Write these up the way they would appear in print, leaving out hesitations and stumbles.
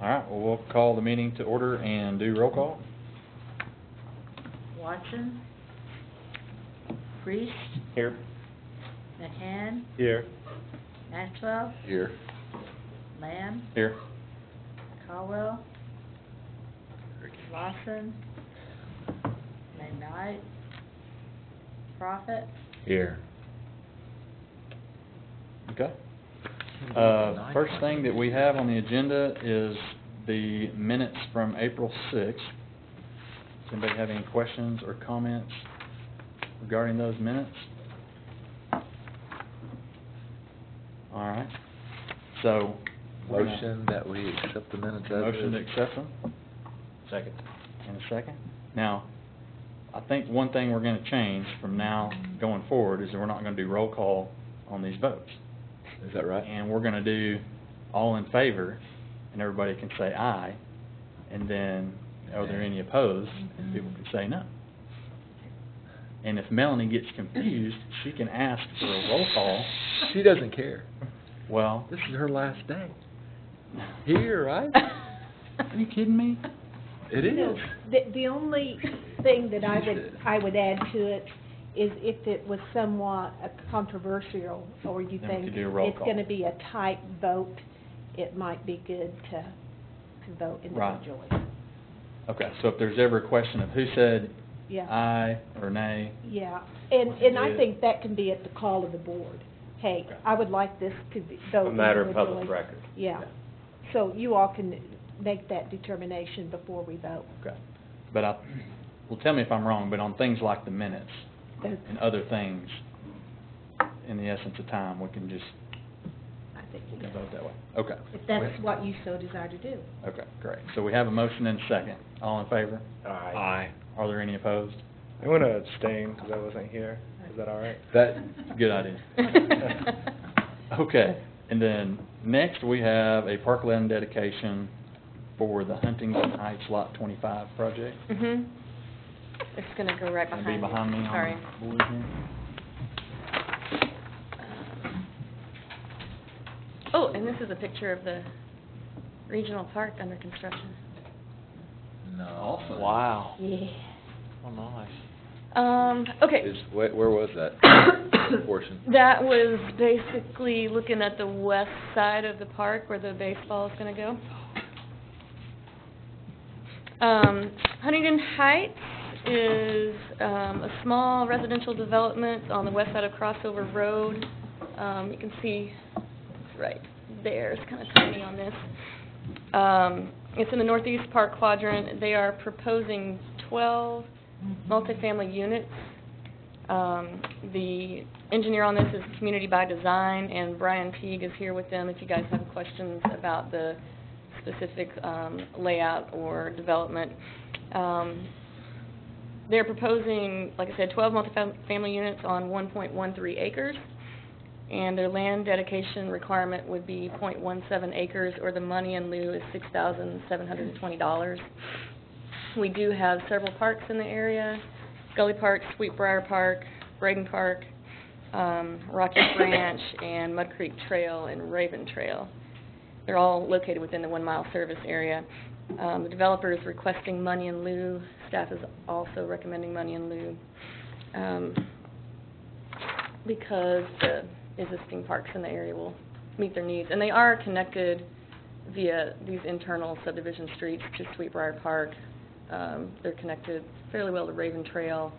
All right, well, we'll call the meeting to order and do roll call. Watson, Priest, Here. Mahan, Here. Maxwell, Here. Lamb, Here. Caldwell, Lawson, McKnight, Prophet. Here. Okay. First thing that we have on the agenda is the minutes from April 6th. Does anybody have any questions or comments regarding those minutes? All right. So, Motion that we accept the minutes as motion to is. accept them? Second. In a second. Now, I think one thing we're going to change from now going forward is that we're not going to do roll call on these votes. Is that right? And we're going to do all in favor, and everybody can say aye, and then are there any opposed, and people can say no. And if Melanie gets confused, she can ask for a roll call. She doesn't care. Well, This is her last day. Here, right? are you kidding me? It is. The only thing that I would add to it is if it was somewhat controversial, or you Then we think could do a roll it's call. going to be a tight vote, it might be good to vote Right. individually. Okay, so if there's ever a question of who said Yeah, aye or nay, yeah, and I Yeah. think that can be at the call of the board. Hey, Okay. I would like this to be voted A matter of public individually. record. Yeah, so you all can make that determination before we vote. okay. But well, tell me if I'm wrong, but on things like the minutes and other things, in the essence of time, we can just I think we you can can. vote that way. Okay. If that's what you so desire to do. Okay, great. So we have a motion and a second. All in favor? Aye. Are there any opposed? I'm going to abstain because I wasn't here. Is that all right? Good idea. Okay, and then next we have a parkland dedication for the Huntington Heights Lot 25 project. Mhm. It's gonna go right Gonna behind be behind me Sorry. on the board here. Oh, and this is a picture of the regional park under construction. No. Awesome. Wow. Yeah. Oh, nice. Okay. Where was that portion? That was basically looking at the west side of the park where the baseball is gonna go. Huntington Heights is a small residential development on the west side of Crossover Road. You can see it's right there. It's kind of tiny on this. It's in the northeast park quadrant. They are proposing 12 multifamily units. The engineer on this is Community by Design, and Brian Peag is here with them if you guys have questions about the specific layout or development. They're proposing, like I said, 12 multifamily units on 1.13 acres, and their land dedication requirement would be 0.17 acres, or the money in lieu is $6,720. We do have several parks in the area: Gully Park, Sweetbriar Park, Braden Park, Rocky Branch, and Mud Creek Trail and Raven Trail. They're all located within the 1 mile service area. The developer is requesting money in lieu. Staff is also recommending money in lieu because the existing parks in the area will meet their needs. And they are connected via these internal subdivision streets to Sweetbriar Park. They're connected fairly well to Raven Trail.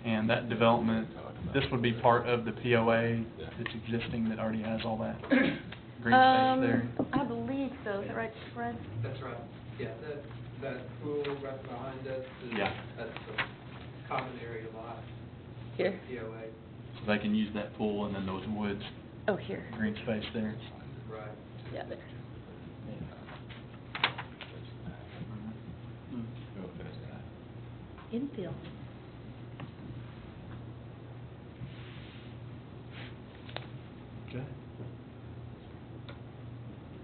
And that development, this would be part of the POA that's existing that already has all that green space there? I believe so. Is that right, Fred? That's right. Yeah, that pool right behind us is, Yeah. that's a common area lot. Here? POA. So they can use that pool and then those woods, Oh, here. green space there. Right. Yeah, there. Infill. Okay.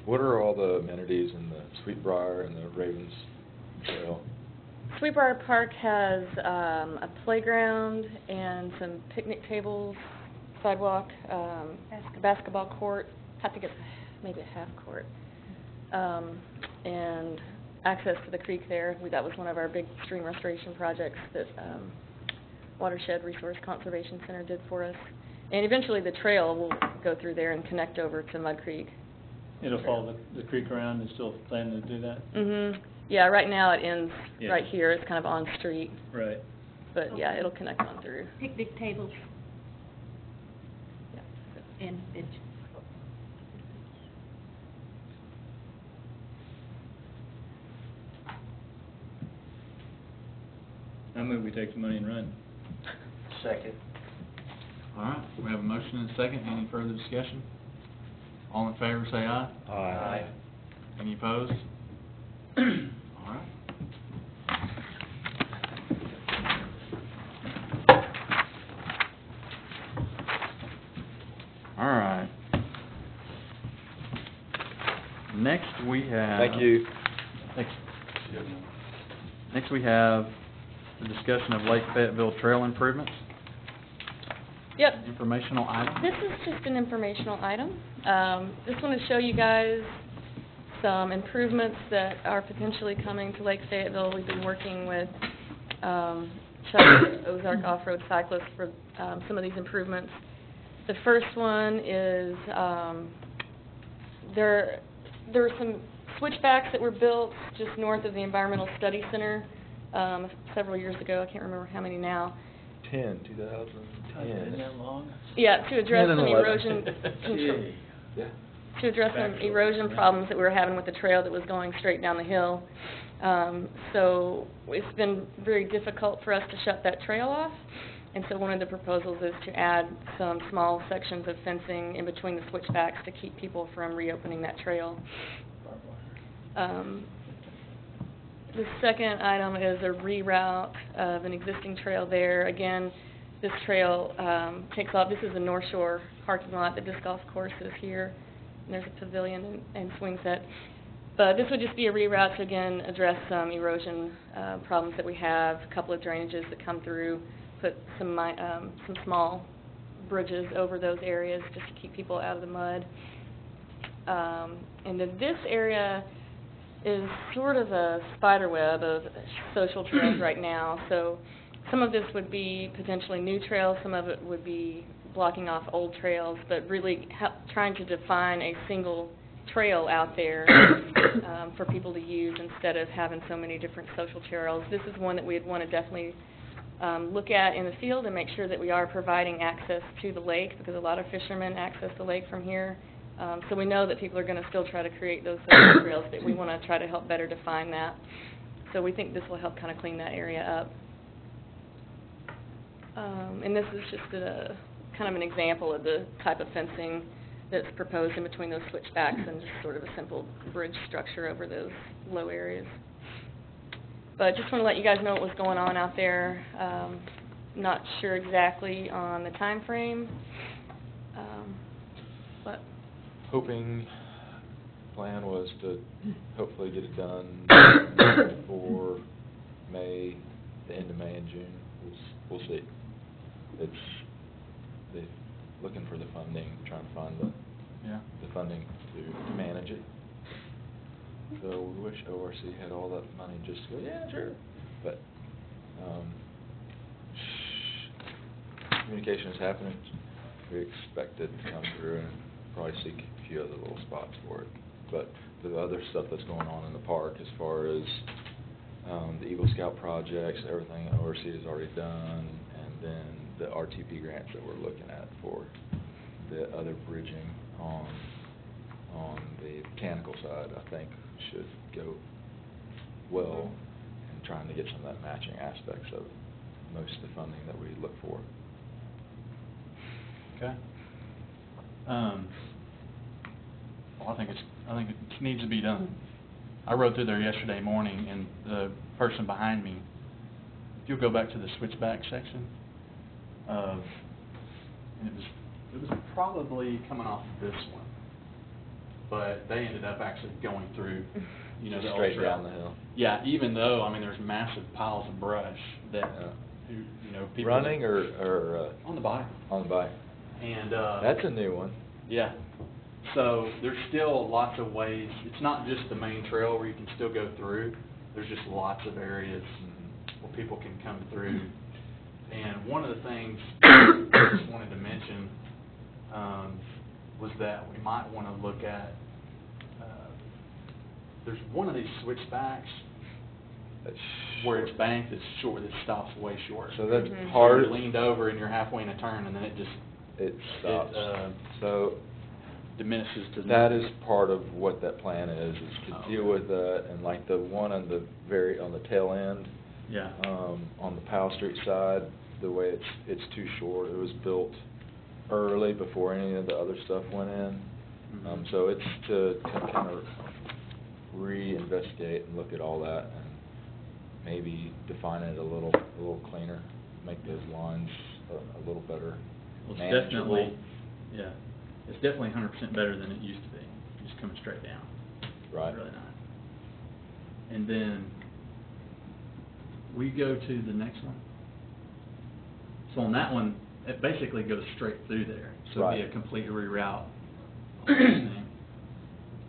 What are all the amenities in the Sweetbriar and the Ravens Trail? Sweetbriar Park has a playground and some picnic tables sidewalk, basketball court, have to get maybe a half court, and access to the creek there. That was one of our big stream restoration projects that Watershed Resource Conservation Center did for us. And eventually the trail will go through there and connect over to Mud Creek. It'll follow the creek around, and still planning to do that? Yeah, right now it ends Yeah. right here. It's kind of on street, Right. but yeah, it'll connect on through. Picnic tables Yeah. and benches. I move we take the money and run. Second. All right, we have a motion and a second. Any further discussion? All in favor, say aye. Aye. Any opposed? All right. All right. Next we have... Thank you. Thanks. Next we have the discussion of Lake Fayetteville trail improvements. Yep. Informational item. This is just an informational item. Just want to show you guys some improvements that are potentially coming to Lake Fayetteville. We've been working with Chuck, Ozark Off-Road Cyclists, for some of these improvements. The first one is there were some switchbacks that were built just north of the Environmental Study Center several years ago. I can't remember how many now. 2010. that long? Yeah, to address 10 and some 11. erosion control. Yeah. To address some erosion problems that we were having with the trail that was going straight down the hill. So it's been very difficult for us to shut that trail off. And so one of the proposals is to add some small sections of fencing in between the switchbacks to keep people from reopening that trail. The second item is a reroute of an existing trail there. Again, this trail takes off. This is the North Shore parking lot. The disc golf course is here. And there's a pavilion and swing set. But this would just be a reroute to, again, address some erosion problems that we have, a couple of drainages that come through, put some small bridges over those areas just to keep people out of the mud. And then this area is sort of a spider web of social trails right now. So some of this would be potentially new trails, some of it would be blocking off old trails, but really trying to define a single trail out there for people to use instead of having so many different social trails. This is one that we'd want to definitely look at in the field and make sure that we are providing access to the lake, because a lot of fishermen access the lake from here. So we know that people are going to still try to create those social trails, but we want to try to help better define that. So we think this will help kind of clean that area up. And this is just kind of an example of the type of fencing that's proposed in between those switchbacks and just sort of a simple bridge structure over those low areas. But just want to let you guys know what was going on out there. Not sure exactly on the time frame, but Hoping, plan was to hopefully get it done for May, the end of May and June. We'll see. They're looking for the funding, trying to find the funding to manage it. So we wish ORC had all that money just to go, yeah, sure. But communication is happening. We expect it to come through and probably seek a few other little spots for it. But the other stuff that's going on in the park, as far as the Eagle Scout projects, everything ORC has already done, and then the RTP grants that we're looking at for the other bridging on the mechanical side, I think should go well in trying to get some of that matching aspects of most of the funding that we look for. Okay. Well, I think it needs to be done. I rode through there yesterday morning, and the person behind me, if you'll go back to the switchback section, and it was probably coming off this one, but they ended up actually going through, the old Straight trail. down the hill. Yeah, even though, there's massive piles of brush that, people... Running or on the bike. on the bike? And, That's a new one. yeah. So there's still lots of ways. It's not just the main trail where you can still go through. There's just lots of areas where people can come through. And one of the things I just wanted to mention was that we might want to look at, there's one of these switchbacks That's where it's banked that's short, that stops way short. So that's Mhm. part, You're leaned over and you're halfway in a turn and then it just it stops. So diminishes to. that is part of what that plan is to Oh, deal okay. with that. And like the one on the on the tail end, Yeah. on the Powell Street side, the way it's too short. It was built early before any of the other stuff went in. Mhm. So it's to kind of re-investigate and look at all that and maybe define it a little cleaner, make those lines a little better Well, it's manageable. definitely, yeah, it's definitely 100% better than it used to be, just coming straight down. Right. Really nice. And then, we go to the next one. So on that one, it basically goes straight through there, so it'd be Right. a complete reroute. on this thing.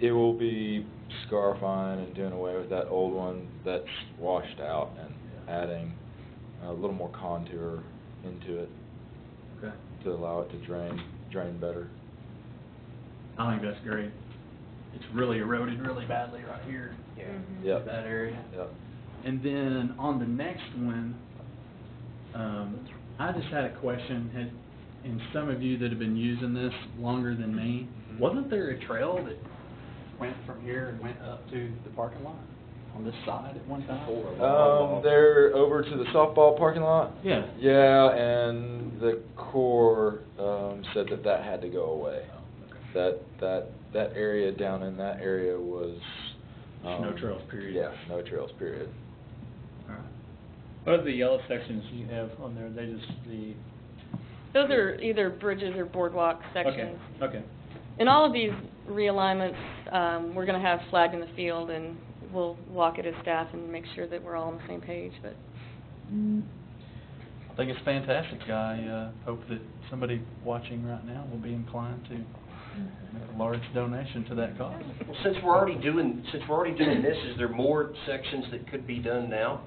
It will be scarifying and doing away with that old one that's washed out and adding a little more contour into it Okay. to allow it to drain better. I think that's great. It's really eroded really badly right here. Mhm. Yep. That area. Yep. And then on the next one, I just had a question, and some of you that have been using this longer than me, Mhm. wasn't there a trail that went from here and went up to the parking lot on this side at one time? They're over to the softball parking lot? Yeah. Yeah, and the Corps said that had to go away. Oh, That area down in that area was. No trails, period. Yeah, no trails, period. All right. What are the yellow sections you have on there? They just Those are either bridges or boardwalk sections. Okay. And all of these realignments, we're gonna have flagged in the field, and we'll walk it as staff and make sure that we're all on the same page, but. I think it's fantastic. I hope that somebody watching right now will be inclined to make a large donation to that cause. Well, since we're already doing this, is there more sections that could be done now?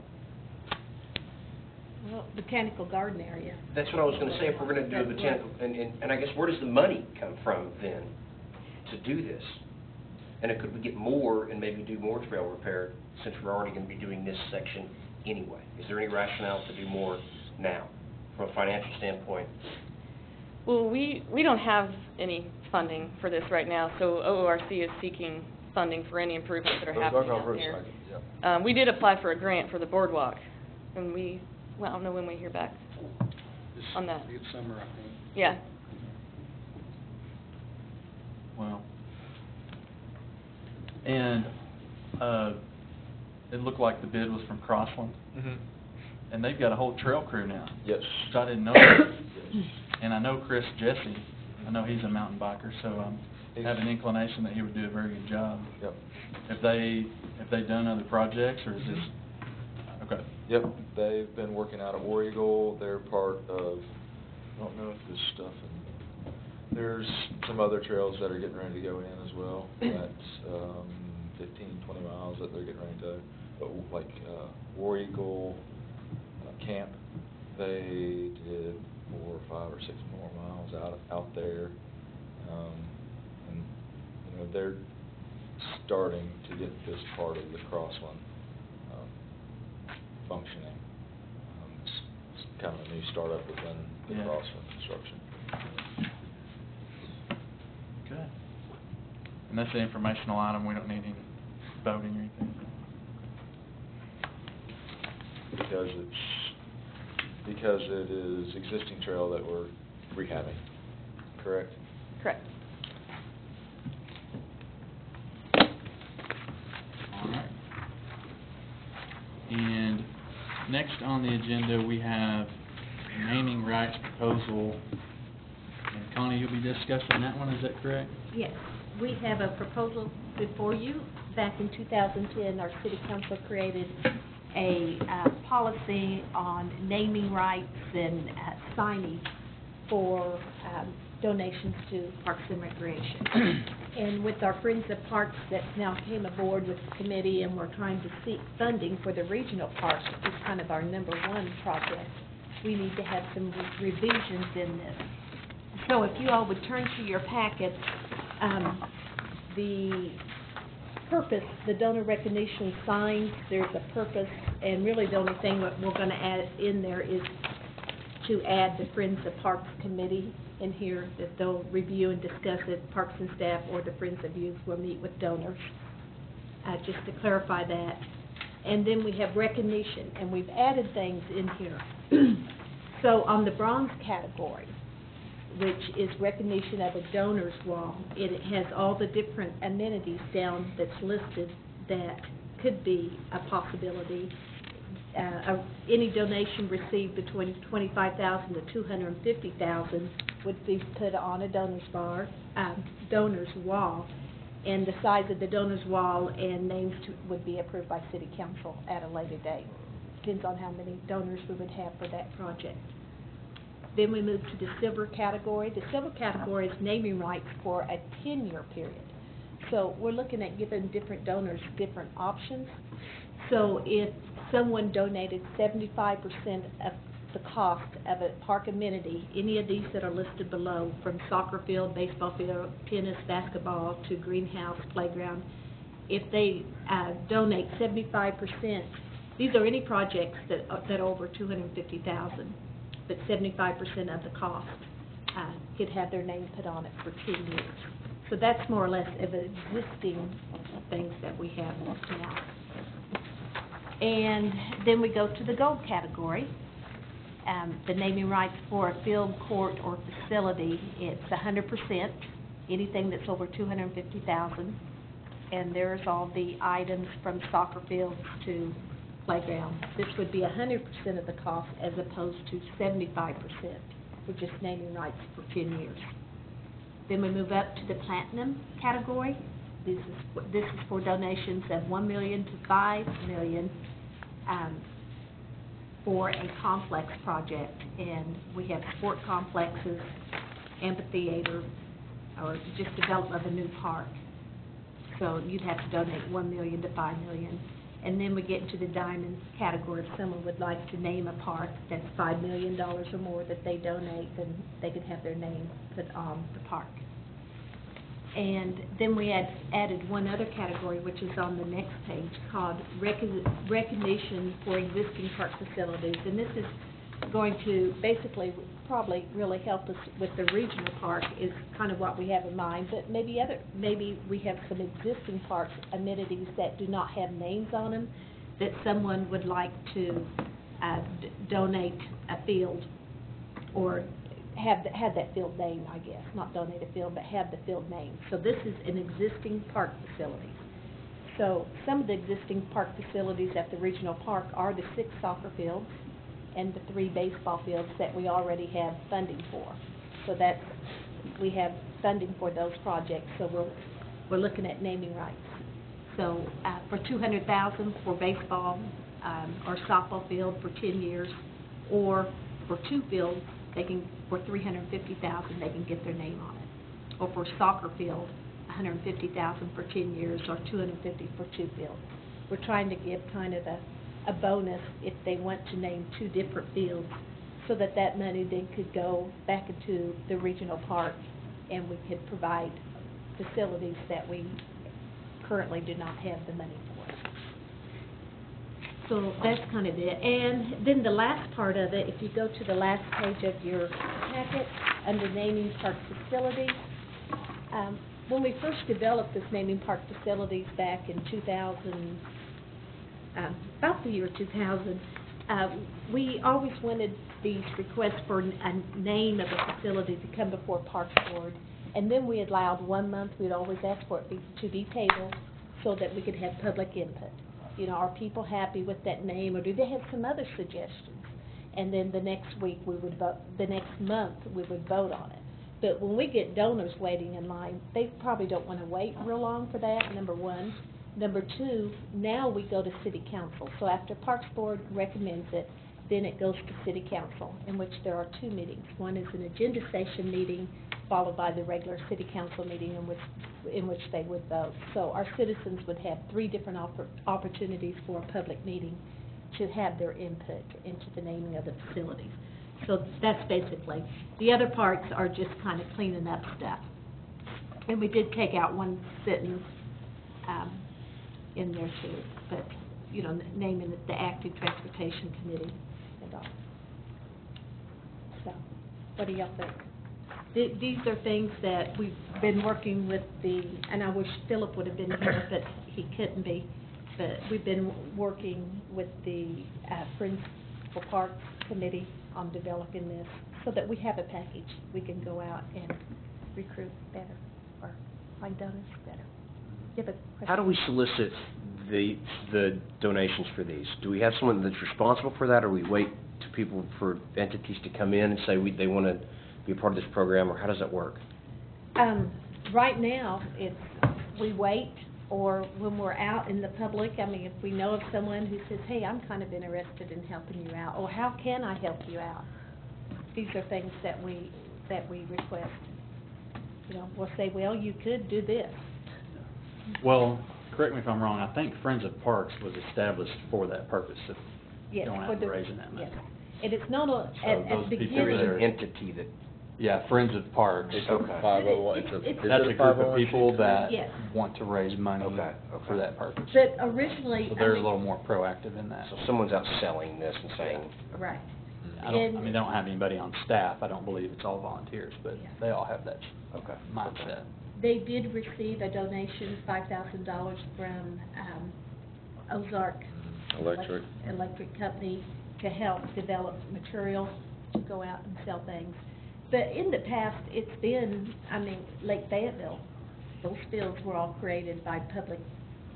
Well, botanical garden area. That's what I was gonna say, if we're gonna do a botanical, and I guess where does the money come from then to do this? And could we get more and maybe do more trail repair since we're already gonna be doing this section anyway? Is there any rationale to do more now, from a financial standpoint? Well, we don't have any funding for this right now, so OORC is seeking funding for any improvements that are happening out there. We did apply for a grant for the boardwalk, and I don't know when we hear back on that. It's summer, I think. Yeah. Well, and it looked like the bid was from Crossland, Mhm. and they've got a whole trail crew now. Yes. Which I didn't know that. And I know Chris Jesse, I know he's a mountain biker, so I have an inclination that he would do a very good job. Yep. Have they done other projects, or is this, okay. Yep, they've been working out at War Eagle. They're part of, I don't know if there's stuff there's some other trails that are getting ready to go in as well. That's 15, 20 miles that they're getting ready to, but like War Eagle camp, they did 4 or 5 or 6 more miles out there. And you know, they're starting to get this part of the Crossland functioning. It's kind of a new startup within the Yeah. Crossland construction. Good. And that's the informational item, we don't need any voting or anything? Because it is existing trail that we're rehabbing, correct? Correct. All right. And next on the agenda, we have naming rights proposal. And Connie, you'll be discussing that one, is that correct? Yes, we have a proposal before you. Back in 2010, our city council created a policy on naming rights and signage for donations to Parks and Recreation. And with our Friends of Parks that now came aboard with the committee, and we're trying to seek funding for the regional parks, which is kind of our number one project, we need to have some revisions in this. So if you all would turn to your packets, the purpose, the donor recognition signs, there's a purpose, and really the only thing that we're going to add in there is to add the Friends of Parks Committee in here, that they'll review and discuss it. Parks and staff or the Friends of Youth will meet with donors, just to clarify that. And then we have recognition, and we've added things in here. So on the bronze category, which is recognition of a donor's wall, it has all the different amenities down that's listed that could be a possibility. Any donation received between $25,000 to $250,000 would be put on a donor's wall, and the size of the donor's wall and names would be approved by City Council at a later date. Depends on how many donors we would have for that project. Then we move to the silver category. The silver category is naming rights for a 10-year period. So we're looking at giving different donors different options. So if someone donated 75% of the cost of a park amenity, any of these that are listed below, from soccer field, baseball field, tennis, basketball, to greenhouse, playground, if they donate 75%, these are any projects that are over $250,000, but 75% of the cost could have their name put on it for 10 years. So that's more or less of existing things that we have now. And then we go to the gold category. The naming rights for a field, court, or facility, it's 100%, anything that's over $250,000. And there's all the items from soccer fields to playground. This would be 100% of the cost as opposed to 75%, for just naming rights for 10 years. Then we move up to the platinum category. This is for donations of $1 million to $5 million for a complex project, and we have sport complexes, amphitheater, or just development of a new park. So you'd have to donate $1 million to $5 million. And then we get into the diamond category. If someone would like to name a park that's $5 million or more that they donate, then they could have their name put on the park. And then we added one other category, which is on the next page, called recognition for existing park facilities. And this is going to basically probably really help us with the regional park, is kind of what we have in mind. But maybe we have some existing parks amenities that do not have names on them, that someone would like to donate a field, or have that field name, I guess, not donate a field, but have the field name. So this is an existing park facility. So some of the existing park facilities at the regional park are the 6 soccer fields and the 3 baseball fields that we already have funding for. So we have funding for those projects, so we're looking at naming rights. So for $200,000 for baseball or softball field for 10 years, or for 2 fields, for $350,000, they can get their name on it. Or for soccer field, $150,000 for 10 years, or $250,000 for 2 fields. We're trying to give kind of a bonus if they want to name 2 different fields, so that money then could go back into the regional park, and we could provide facilities that we currently do not have the money for. So that's kind of it. And then the last part of it, if you go to the last page of your packet, under naming park facilities, when we first developed this naming park facilities back in 2000, about the year 2000, we always wanted these requests for a name of a facility to come before Parks Board, and then we allowed 1 month. We'd always ask for it to be tabled so that we could have public input. You know, are people happy with that name, or do they have some other suggestions? And then the next week we would vote, the next month we would vote on it. But when we get donors waiting in line, they probably don't want to wait real long for that, number one. Number two, now we go to City Council. So after Parks Board recommends it, then it goes to city council, in which there are two meetings. One is an agenda session meeting, followed by the regular city council meeting in which they would vote. So our citizens would have three different opportunities for a public meeting to have their input into the naming of the facilities. So that's basically, the other parts are just kind of cleaning up stuff. And we did take out one sentence in there too, but, you know, naming it the Active Transportation Committee and all. So, what do y'all think? These are things that we've been working with and I wish Philip would have been here, but he couldn't be. But we've been working with the Friends for Parks Committee on developing this so that we have a package. We can go out and recruit better or find donors better. You have a question? How do we solicit the donations for these? Do we have someone that's responsible for that, or we wait to people, for entities to come in and say they want to be a part of this program, or how does that work? Right now, we wait, or when we're out in the public, I mean, if we know of someone who says, hey, I'm kind of interested in helping you out, or how can I help you out? These are things that we request. You know, we'll say, well, you could do this. Well, correct me if I'm wrong, I think Friends of Parks was established for that purpose, of Yes, going out for and the- raising that money. yes. And it's not So at those the people beginning. that are- Entity that, Yeah, Friends of Parks. It's Okay. a 501, It's- is That's it a group of 501c3? people that Yes. want to raise money Okay. for that purpose. But originally, So I they're a mean- little more proactive in that. so someone's out selling this and saying, Right. I mean, they don't have anybody on staff, I don't believe it's all volunteers, but Yeah. they all have that okay. mindset. They did receive a donation, $5,000 from Ozark Electric. Electric Company to help develop material to go out and sell things. But in the past, it's been, I mean, Lake Fayetteville, those fields were all created by public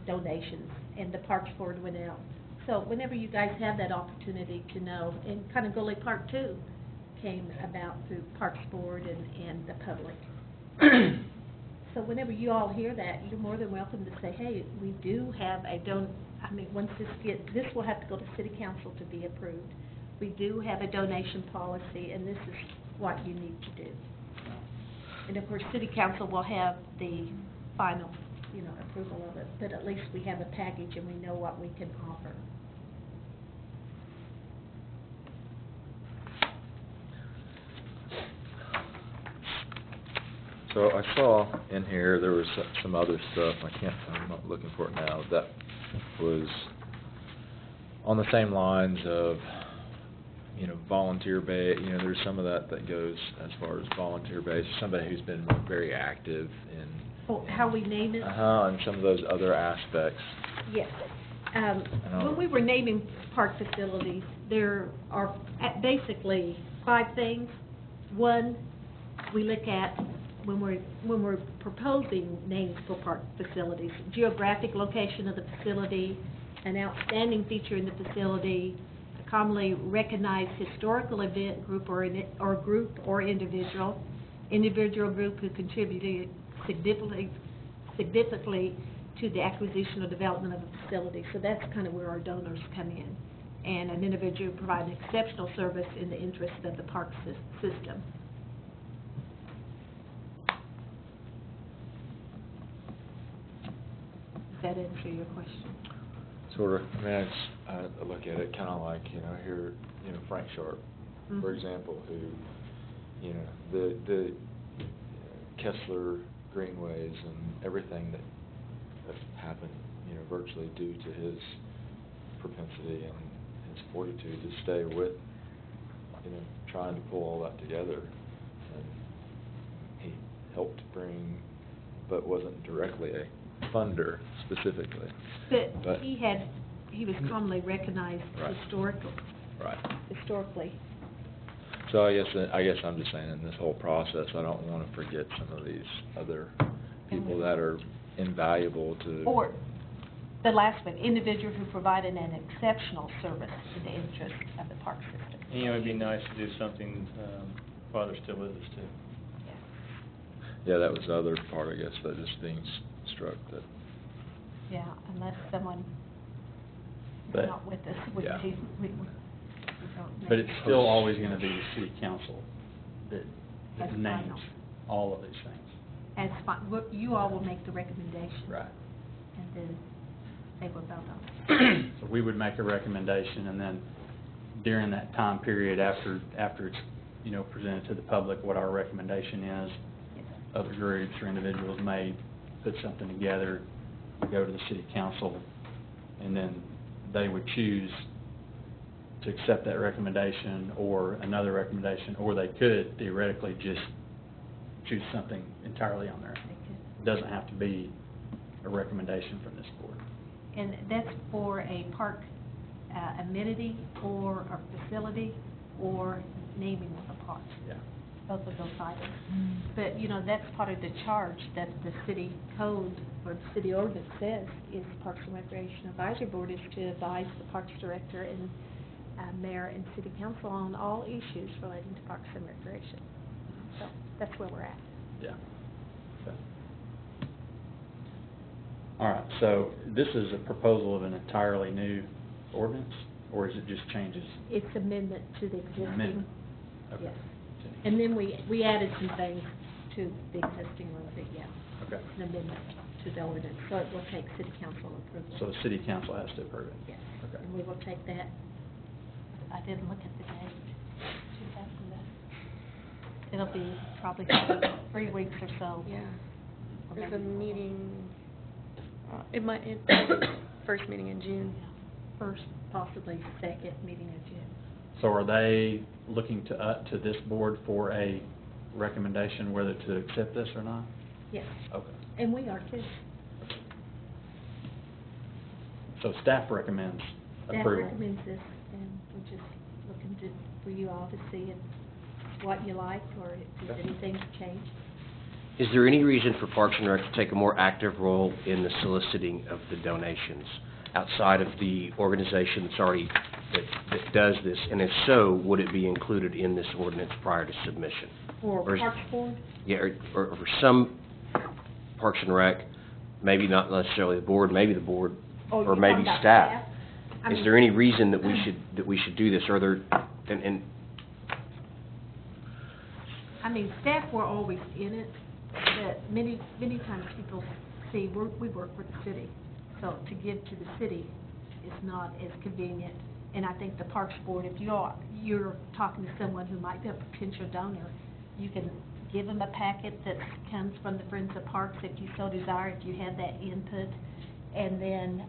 donations, and the Parks Board went out. So whenever you guys have that opportunity to know, and Conegole Park too came about through Parks Board and the public. So whenever you all hear that, you're more than welcome to say, hey, we do have once this will have to go to city council to be approved. We do have a donation policy, and this is what you need to do. And of course, city council will have the final, approval of it, but at least we have a package and we know what we can offer. So I saw in here, there was some other stuff, I'm not looking for it now, that was on the same lines of, volunteer base, there's some of that goes as far as volunteer base, somebody who's been very active in. Oh, how we name it? And some of those other aspects. Yes. know. When we were naming park facilities, there are basically 5 things. One, we look at when we're proposing names for park facilities: geographic location of the facility, an outstanding feature in the facility, a commonly recognized historical event, group or individual group who contributed significantly to the acquisition or development of a facility. So that's kind of where our donors come in. And an individual providing exceptional service in the interest of the park system. Does that answer your question? Sort of. I look at it kind of like, here, Frank Sharp, for example, who, the Kessler Greenways and everything that happened, virtually due to his propensity and his fortitude to stay with, trying to pull all that together. And he helped bring, but wasn't directly a funder specifically. But he was commonly recognized Right. historically. So I guess I'm just saying, in this whole process, I don't want to forget some of these other people that are invaluable to. Or the last one, individual who provided an exceptional service in the interest of the park system. And, it'd be nice to do something, while they're still with us, too. Yeah, that was the other part, I guess, that just being struck that. Yeah, unless someone But- not with us would Yeah. be, But it's still always gonna be the city council that As names final. all of these things. As you all will make the recommendation. Right. And then they will vote on it. So we would make a recommendation, and then during that time period, after it's, you know, presented to the public what our recommendation is, Yes. other groups or individuals may put something together, go to the city council, and then they would choose to accept that recommendation or another recommendation, or they could theoretically just choose something entirely on their own. It doesn't have to be a recommendation from this board. And that's for a park amenity or a facility or naming of a park, Yeah. both of those items. But, you know, that's part of the charge that the city code or the city ordinance says is Parks and Recreation Advisory Board is to advise the Parks Director and Mayor and City Council on all issues relating to Parks and Recreation. So that's where we're at. Yeah. Okay. All right, so this is a proposal of an entirely new ordinance, or is it just changes? It's amendment to the existing. Amendment. Okay. Yes. And then we added some things to the existing one, but yeah, Okay. an amendment to the ordinance, so it will take city council approval. So the city council has to approve it? Yes. Okay. And we will take that, I didn't look at the date. Should have the- It'll be probably 3 weeks or so. Yeah. Or There's a maybe more. meeting, it's first meeting in June. First, possibly second meeting of June. So are they looking to this board for a recommendation whether to accept this or not? Yes, Okay. and we are too. So staff recommends Staff approval? recommends this, and we're just looking for you all to see what you like, or if there's Okay. anything to change. Is there any reason for Parks and Rec to take a more active role in the soliciting of the donations outside of the organization that's already, that does this? And if so, would it be included in this ordinance prior to submission? For Or is- Parks Board, Yeah, or for some Parks and Rec, maybe not necessarily the board, maybe the board, oh, or you're maybe talking about staff. I Is mean- there any reason that we should do this? Are there, and I mean, staff were always in it, but many times people see, we work with the city, so to give to the city is not as convenient. And I think the Parks Board, if you're talking to someone who might be a potential donor, you can give them a packet that comes from the Friends of Parks if you so desire, if you have that input, and then,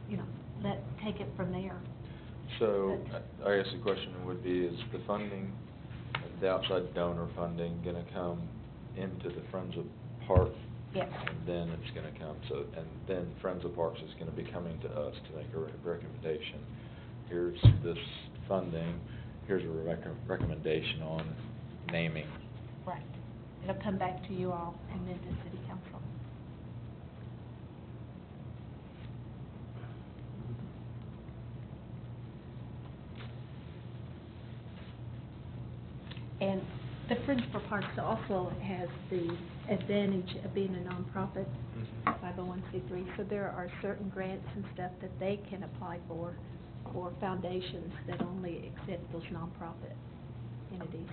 you know, take it from there. So, I guess the question would be, is the funding, the outside donor funding, gonna come into the Friends of Park? Yes. And then it's gonna come, and then Friends of Parks is gonna be coming to us to make a recommendation. Here's this funding, here's a recommendation on naming. Right. It'll come back to you all and then to city council. And the Friends for Parks also has the advantage of being a nonprofit, 501c3, so there are certain grants and stuff that they can apply for foundations that only accept those nonprofit entities.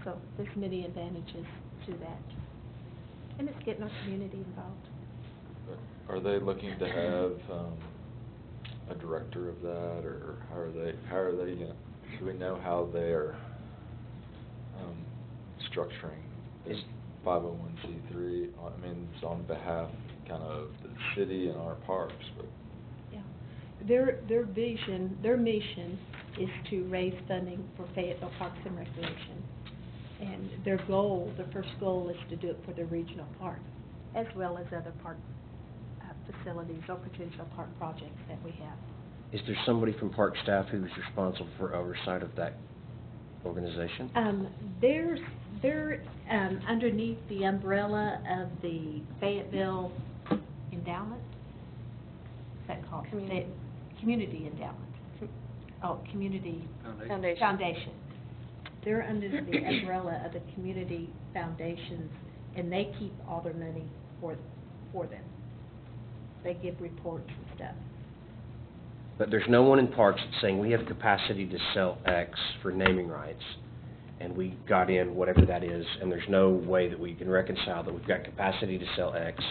So there's many advantages to that. And it's getting our community involved. Are they looking to have, a director of that, or how are they, do we know how they're, structuring this 501c3? I mean, it's on behalf, kind of, the city and our parks, but. Yeah. Their vision, their mission is to raise funding for Fayetteville Parks and Recreation. And their first goal is to do it for the regional park, as well as other park facilities or potential park projects that we have. is there somebody from park staff who's responsible for oversight of that organization? They're underneath the umbrella of the Fayetteville Endowment. What's that called? Community. Community Endowment. Community Foundation. They're under the umbrella of the community foundations, and they keep all their money for them. They give reports and stuff. but there's no one in Parks that's saying we have capacity to sell X for naming rights, and we got in whatever that is, and there's no way that we can reconcile that we've got capacity to sell X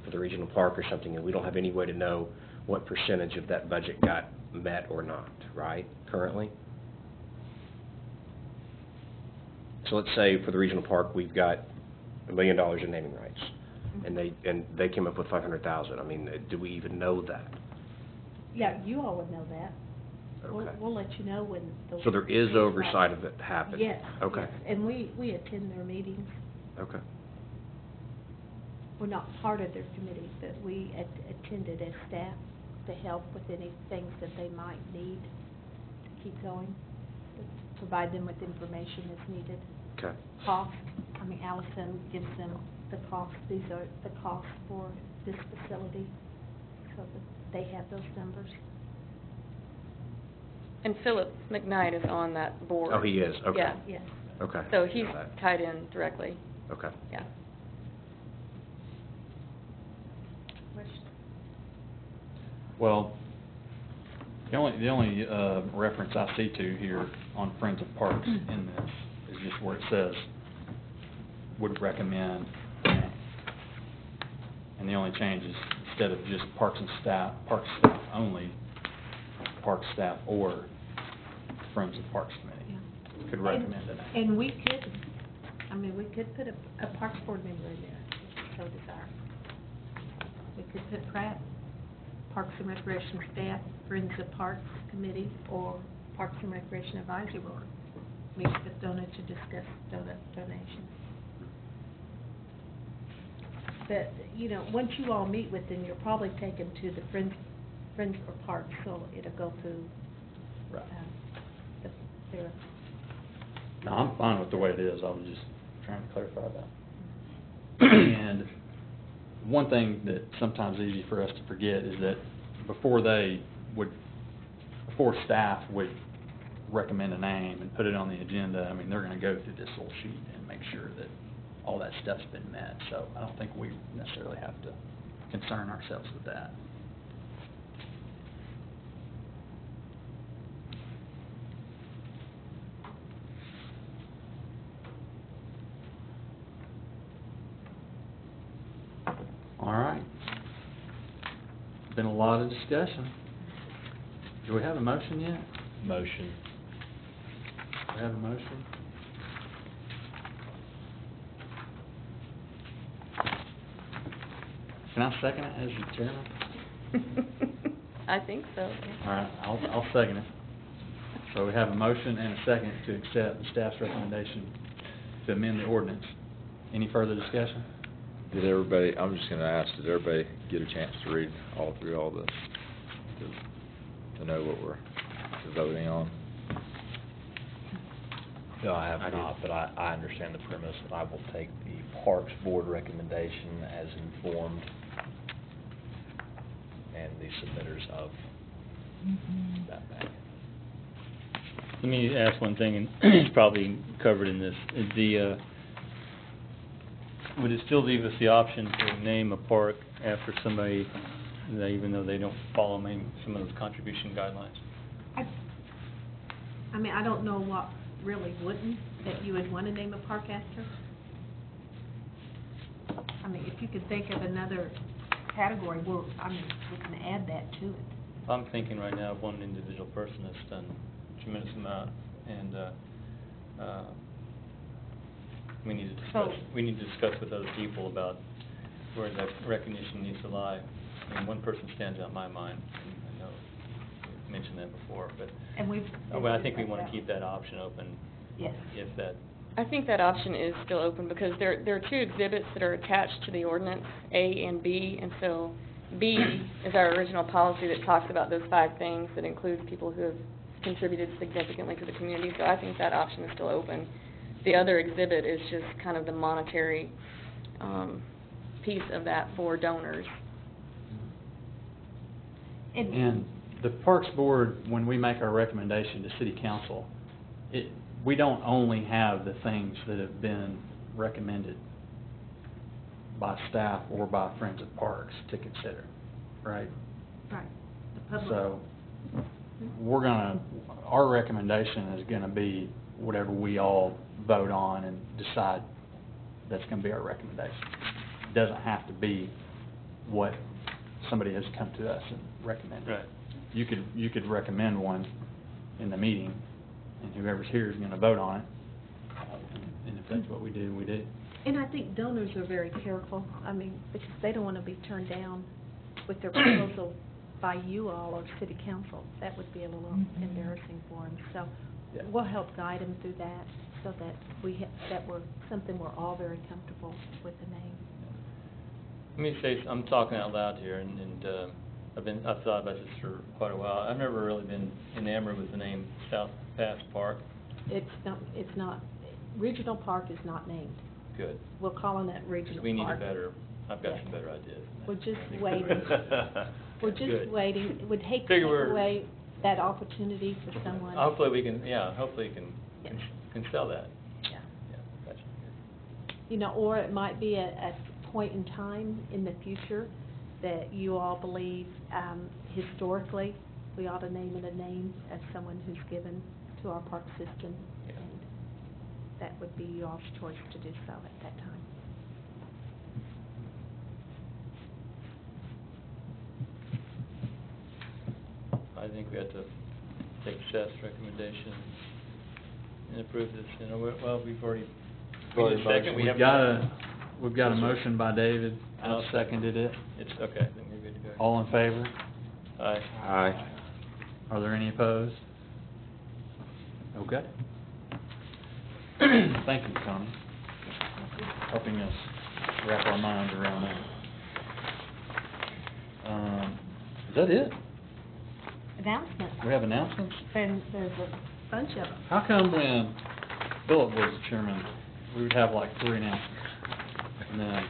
for the regional park or something, and we don't have any way to know what percentage of that budget got met or not, right, currently? So let's say for the regional park, we've got $1 million in naming rights, and they came up with 500,000. I mean, do we even know that? Yeah, you all would know that. Okay. We'll let you know when the... So there is oversight of it happening? Yes. Okay. Yes. And we attend their meetings. Okay. We're not part of their committee, but we attended as staff to help with any things that they might need to keep going, provide them with information as needed. Okay. Cost, I mean, Allison gives them the cost, these are the costs for this facility, so that they have those numbers. And Philip McKnight is on that board. Oh, he is, okay. Yeah. Yes. Okay. So he's Got that. tied in directly, Okay. yeah. Question? Well, the only reference I see to here on Friends of Parks in this is just where it says, would recommend, and the only change is instead of just parks staff only, park staff or Friends of Parks Committee could recommend it. And we could, I mean, we could put a Parks Board member in there, if we so desire. We could put Pratt, Parks and Recreation staff, Friends of Parks Committee, or Parks and Recreation Advisory Board. Meet with donor to discuss donations. But, you know, once you all meet with them, you'll probably take them to the Friends for Parks, so it'll go through, Right. their... No, I'm fine with the way it is, I was just trying to clarify that. And one thing that sometimes is easy for us to forget is that before staff would recommend a name and put it on the agenda, I mean, they're gonna go through this little sheet and make sure that all that stuff's been met, so I don't think we necessarily have to concern ourselves with that. All right. Been a lot of discussion. Do we have a motion yet? Motion. Do we have a motion? Can I second it as the chairman? I think so. All right, I'll second it. So we have a motion and a second to accept the staff's recommendation to amend the ordinance. Any further discussion? Did everybody, I'm just gonna ask, did everybody get a chance to read all through all this? To know what we're voting on? No, I have I did. not, but I understand the premise, and I will take the Parks Board recommendation as informed, and the submitters of that back. Let me ask one thing, and it's probably covered in this. Is would it still leave us the option to name a park after somebody, that even though they don't follow maybe some of those contribution guidelines? I mean, I don't know what really wouldn't, that you would want to name a park after. I mean, if you could think of another category, we can add that to it. I'm thinking right now of one individual person that's done a tremendous amount, and we need to discuss with other people about where that recognition needs to lie. I mean, one person stands out in my mind, and I know we've mentioned that before, but And we've... I think we want to keep that option open. Yes. If that, I think that option is still open because there are two exhibits that are attached to the ordinance, A and B, and so B is our original policy that talks about those 5 things that includes people who have contributed significantly to the community, so I think that option is still open. The other exhibit is just kind of the monetary piece of that for donors. And the Parks Board, when we make our recommendation to City Council, we don't only have the things that have been recommended by staff or by Friends of Parks to consider, right? Right. The public. So, our recommendation is gonna be whatever we all vote on and decide that's gonna be our recommendation. It doesn't have to be what somebody has come to us and recommended. Right. You could recommend one in the meeting, and whoever's here is gonna vote on it. And if that's what we do, we do. And I think donors are very careful, I mean, because they don't want to be turned down with their proposal by you all or city council. That would be a little embarrassing for them. So Yeah. we'll help guide them through that so that something we're all very comfortable with the name. Let me say, I'm talking out loud here, and I've thought about this for quite a while. I've never really been enamored with the name South Pass Park. It's not, Regional Park is not named. Good. We're calling it Regional Park. We need a better, I've got Yeah. some better ideas. than that. We're just I think. waiting. We're just Good. waiting. Would hate to Figure take we're- away that opportunity for someone. Hopefully we can, hopefully you Yeah. can sell that. Yeah. Yeah, that's good. You know, or it might be a point in time in the future that you all believe, historically, we ought to name it a name of someone who's given to our park system. Yeah. And that would be your all's choice to do so at that time. I think we have to take Seth's recommendation and approve this, well, we've already, we need a second, we have. We've got a motion by David, And I'll I've seconded it. It's, okay, then we're good to go. All in favor? Aye. Aye. Are there any opposed? Okay. Thank you, Tony, helping us wrap our minds around that. Is that it? Announcements. We have announcements? And there's a bunch of them. How come when Philip was the chairman, we would have like 3 announcements? And then,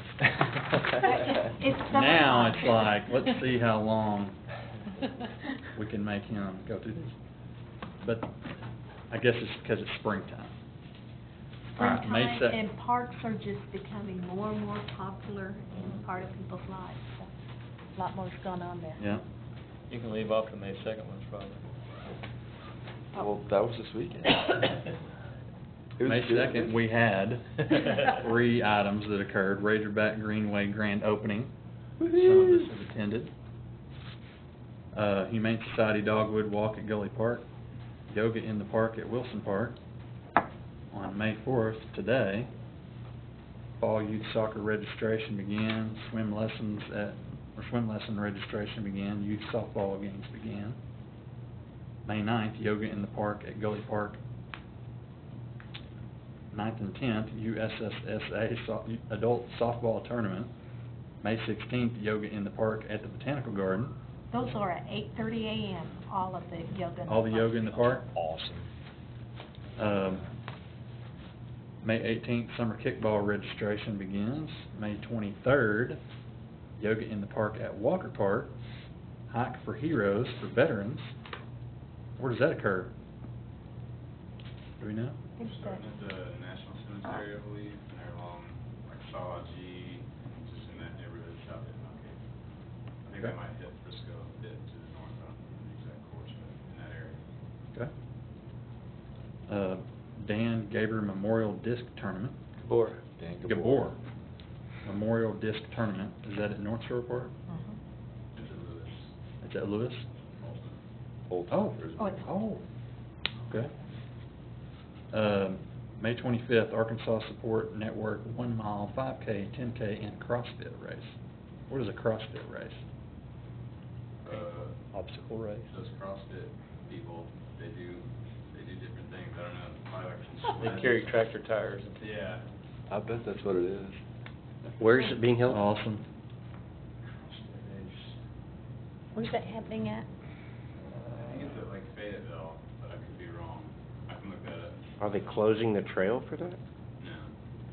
It's now it's like, let's see how long we can make him go through this. But I guess it's because it's springtime. All right, May Springtime, 2nd. and parks are just becoming more and more popular and part of people's lives, so a lot more's going on there. Yeah. You can leave off the May 2nd ones, probably. Well, that was this weekend. It was May good. 2nd, we had 3 items that occurred. Razorback Greenway grand opening. Some of us have attended. Humane Society Dogwood Walk at Gully Park. Yoga in the Park at Wilson Park. On May 4th, today, fall youth soccer registration began. Swim lesson registration began. Youth softball games began. May 9th, Yoga in the Park at Gully Park. 9th and 10th, USSSA Adult Softball Tournament. May 16th, Yoga in the Park at the Botanical Garden. Those are at 8:30 a.m., all of the yoga. in the All the park. yoga in the park. Awesome. May 18th, summer kickball registration begins. May 23rd, Yoga in the Park at Walker Park. Hike for Heroes for veterans. Where does that occur? Do we know? It's the- Starting at the National Cemetery, I believe, and they're along, like, Saw G, just in that neighborhood, south of Mount I think they Okay. might hit Frisco a bit to the north, I don't remember the exact course, but in that area. Okay. Dan Gaber Memorial Disc Tournament. Gabor. Dan Gabor Memorial Disc Tournament. Is that at North Shore Park? It's in Lewis, It's at Lewis? Old Oh, Timers. okay. May 25th, Arkansas Support Network 1 mile, 5K, 10K, and CrossFit race. What is a CrossFit race? Obstacle race. Those CrossFit people, they do different things, I don't know, probably like some They sleds. carry tractor tires and. Yeah. I bet that's what it is. Where is it being held? Awesome. Where's that happening at? I think it's at like Fayetteville, but I could be wrong. I can look that up. Are they closing the trail for that? No,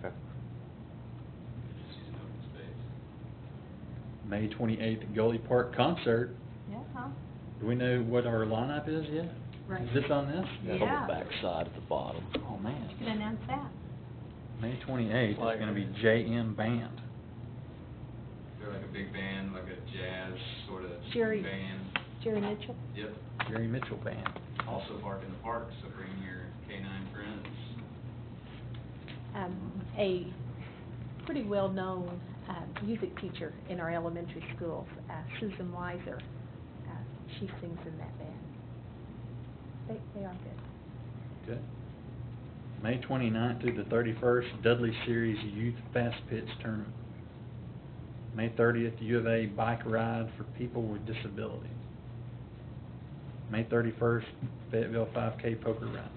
Okay. just using open space. May 28th, Gully Park Concert. Yeah, huh? Do we know what our lineup is yet? Right. Is this on this? That's Yeah. on the back side at the bottom. Oh, man. You can announce that. May 28th, it's gonna be JM Band. They're like a big band, like a jazz sort of Jerry. band. Jerry Mitchell? Yep. Jerry Mitchell Band. Also bark in the park, so bring your canine friends. A pretty well-known music teacher in our elementary schools, Susan Weiser, she sings in that band. They are good. Good. May 29th through the 31st, Dudley Series Youth Fast Pitch Tournament. May 30th, U of A Bike Ride for People with Disabilities. May 31st, Fayetteville 5K Poker Ride.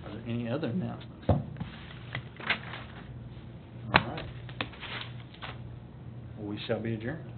Are there any other announcements? All right. We shall be adjourned.